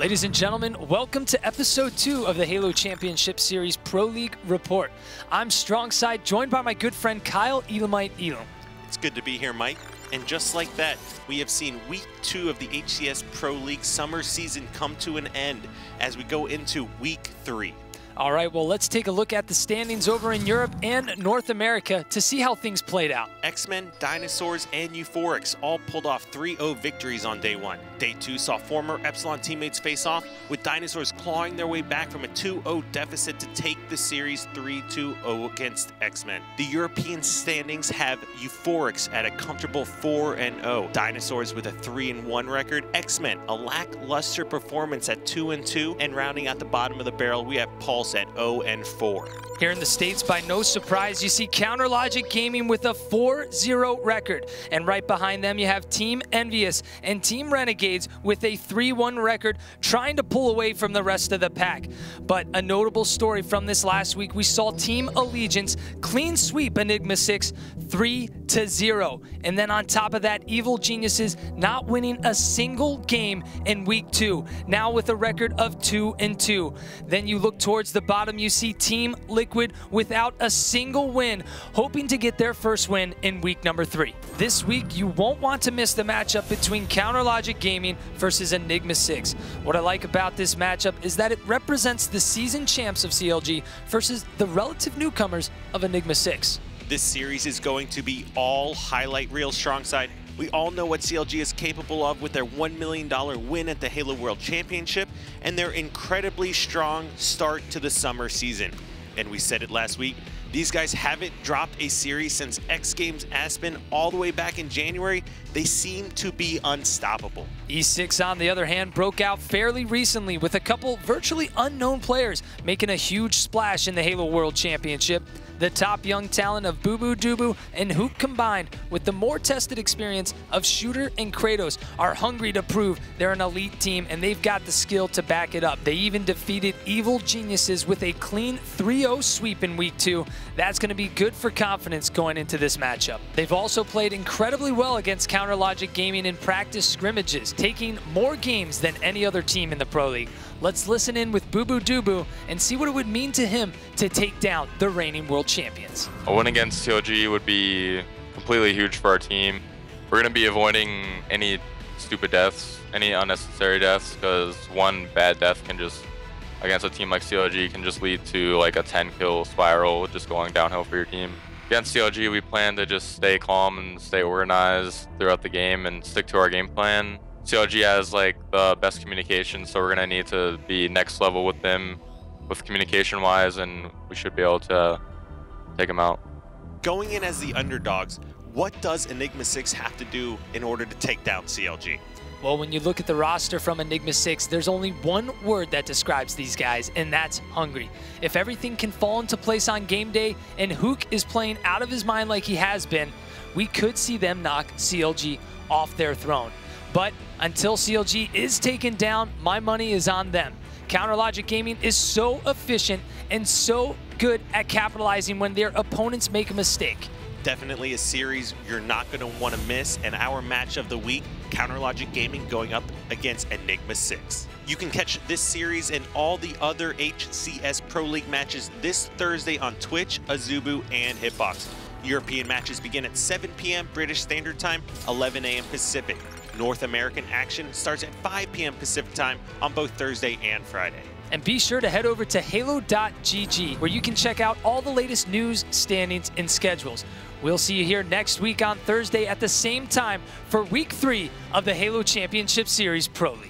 Ladies and gentlemen, welcome to episode 2 of the Halo Championship Series Pro League Report. I'm Strongside, joined by my good friend Kyle Elamite Elam. It's good to be here, Mike. And just like that, we have seen week 2 of the HCS Pro League Summer season come to an end as we go into week 3. All right, well, let's take a look at the standings over in Europe and North America to see how things played out. X-Men, Dinosaurs, and Euphorics all pulled off 3-0 victories on day 1. Day 2 saw former Epsilon teammates face off, with Dinosaurs clawing their way back from a 2-0 deficit to take the series 3-2-0 against X-Men. The European standings have Euphorics at a comfortable 4-0, Dinosaurs with a 3-1 record, X-Men a lackluster performance at 2-2, and rounding out the bottom of the barrel, we have Pulse at 0-4. Here in the States, by no surprise, you see Counter Logic Gaming with a 4-0 record. And right behind them, you have Team Envious and Team Renegades with a 3-1 record, trying to pull away from the rest of the pack. But a notable story from this last week, we saw Team Allegiance clean sweep Enigma 6 3-0. And then on top of that, Evil Geniuses not winning a single game in week 2, now with a record of 2-2. Then you look towards the bottom, you see Team Liquid without a single win, hoping to get their first win in week number 3. This week, you won't want to miss the matchup between Counter Logic Gaming versus Enigma 6. What I like about this matchup is that it represents the season champs of CLG versus the relative newcomers of Enigma 6. This series is going to be all highlight reel, Strongside. We all know what CLG is capable of with their $1 million win at the Halo World Championship and their incredibly strong start to the summer season. And we said it last week, these guys haven't dropped a series since X Games Aspen all the way back in January. They seem to be unstoppable. E6, on the other hand, broke out fairly recently with a couple virtually unknown players making a huge splash in the Halo World Championship. The top young talent of Boo Boo Doo and Hook combined with the more tested experience of Shooter and Kratos are hungry to prove they're an elite team, and they've got the skill to back it up. They even defeated Evil Geniuses with a clean 3-0 sweep in week 2. That's going to be good for confidence going into this matchup. They've also played incredibly well against Counter Logic Gaming in practice scrimmages, taking more games than any other team in the Pro League. Let's listen in with Boo Boo Doo and see what it would mean to him to take down the reigning world champions. A win against CLG would be completely huge for our team. We're going to be avoiding any stupid deaths, any unnecessary deaths, because one bad death can just, against a team like CLG, can just lead to like a 10-kill spiral just going downhill for your team. Against CLG, we plan to just stay calm and stay organized throughout the game and stick to our game plan. CLG has like the best communication, so we're gonna need to be next level with them with communication wise, and we should be able to take them out. Going in as the underdogs, what does Enigma 6 have to do in order to take down CLG? Well, when you look at the roster from Enigma 6, there's only one word that describes these guys, and that's hungry. If everything can fall into place on game day and Hook is playing out of his mind like he has been, we could see them knock CLG off their throne. But until CLG is taken down, my money is on them. Counter Logic Gaming is so efficient and so good at capitalizing when their opponents make a mistake. Definitely a series you're not going to want to miss, and our match of the week, Counter Logic Gaming going up against Enigma 6. You can catch this series and all the other HCS Pro League matches this Thursday on Twitch, Azubu, and Hitbox. European matches begin at 7 p.m. British Standard Time, 11 a.m. Pacific. North American action starts at 5 p.m. Pacific Time on both Thursday and Friday. And be sure to head over to halo.gg, where you can check out all the latest news, standings, and schedules. We'll see you here next week on Thursday at the same time for week 3 of the Halo Championship Series Pro League.